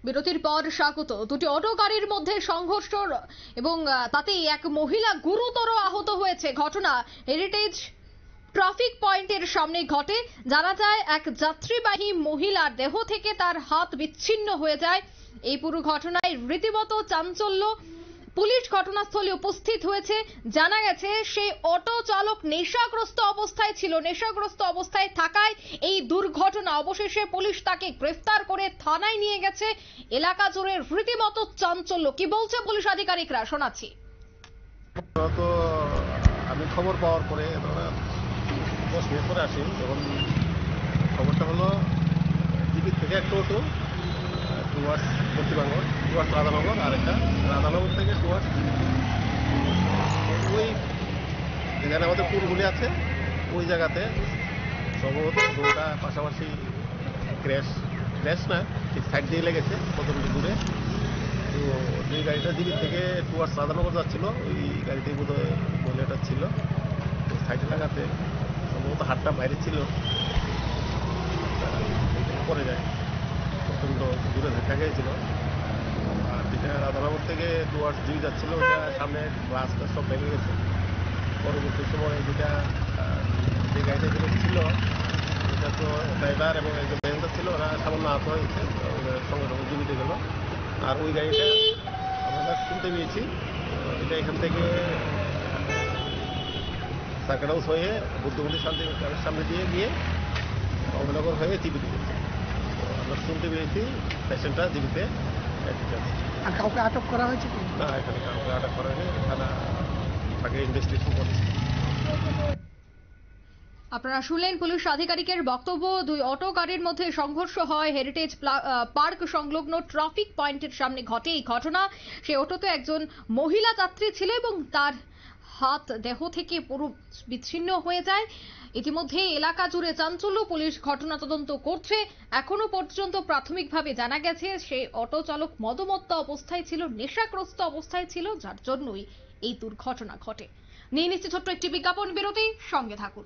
বিরতির পর স্বাগত। দুটি অটো গাড়ির মধ্যে সংঘর্ষ এবং তাতেই এক মহিলা গুরুতর আহত হয়েছে। ঘটনা হেরিটেজ ট্রাফিক পয়েন্টের সামনে ঘটে। জানা যায় এক যাত্রীবাহী মহিলার দেহ থেকে তার হাত বিচ্ছিন্ন হয়ে যায়। এই পুরো ঘটনায় রীতিমতো চাঞ্চল্য। পুলিশ ঘটনাস্থলে উপস্থিত হয়েছে। জানা গেছে সেই অটো চালক নেশাগ্রস্ত অবস্থায় ছিল। নেশাগ্রস্ত অবস্থায় থাকায় এই দুর্ঘটনা। অবশেষে পুলিশ তাকে গ্রেফতার করে থানায় নিয়ে গেছে। এলাকা জুড়ে রীতিমতো চাঞ্চল্য। কি বলছে পুলিশ আধিকারিকরা শোনাচ্ছি। তো আমি খবর পাওয়ার পরে 10 মিনিট পরে আসি। যখন খবরটা হলো জিপির থেকে একটা auto towards Paschimbanga, towards Radhanagar, আর একটা রাধানগর থেকে টুয়ার্ডস ওই যেখানে আমাদের পুরগুলি আছে ওই জায়গাতে সম্ভবত দুটা পাশাপাশি ক্র্যাশ না, ঠিক সাইড দিয়ে লেগেছে কতটুকু দূরে। তো যে গাড়িটা জিপির থেকে টুয়ার্ডস রাধানগর যাচ্ছিল ওই গাড়িতেই বোধহয় মহিলাটা ছিল। তো সাইডে লাগাতে সম্ভবত হাতটা বাইরে ছিল, পরে যায় প্রচণ্ড দূরে ধাক্কা খেয়েছিল। আর যেটা রাধানগর থেকে টুয়ার্ডস জিবি যাচ্ছিল ওটা সামনে গ্লাসটা সব ভেঙে গেছে। পরবর্তী সময়ে যেটা যে গাড়িটা ছিল এটা তো ড্রাইভার এবং একজন প্যাসেঞ্জার ছিল, ওরা সামান্য আহত হয়েছে, সঙ্গে সঙ্গে জীবিত গেল। আর ওই গাড়িটা আমরা শুনতে পেয়েছি এটা এখান থেকে সার্কিট হাউস হয়ে বুদ্ধগুলি শান্তির সামনে দিয়ে গিয়ে অমনগর হয়ে জীবিতে গেছে। আমরা শুনতে পেয়েছি পেশেন্টটা জীবিতে আছে। আর কাউকে আটক করা হয়েছে কি না, এখানে কাউকে আটক করা হয়নি, থানা তাকে ইনভেস্টিগেশন করছে। আপনারা শুনলেন পুলিশ আধিকারিকের বক্তব্য। দুই অটো গাড়ির মধ্যে সংঘর্ষ হয় হেরিটেজ পার্ক সংলগ্ন ট্রাফিক পয়েন্টের সামনে ঘটে এই ঘটনা। সেই অটোতে একজন মহিলা যাত্রী ছিল এবং তার হাত দেহ থেকে পুরো বিচ্ছিন্ন হয়ে যায়। ইতিমধ্যে এলাকা জুড়ে চাঞ্চল্য। পুলিশ ঘটনা তদন্ত করছে। এখনো পর্যন্ত প্রাথমিকভাবে জানা গেছে সেই অটো চালক মদমত্ত অবস্থায় ছিল, নেশাগ্রস্ত অবস্থায় ছিল, যার জন্যই এই দুর্ঘটনা ঘটে। নিয়ে নিচ্ছে ছোট্ট একটি বিজ্ঞাপন বিরতি, সঙ্গে থাকুন।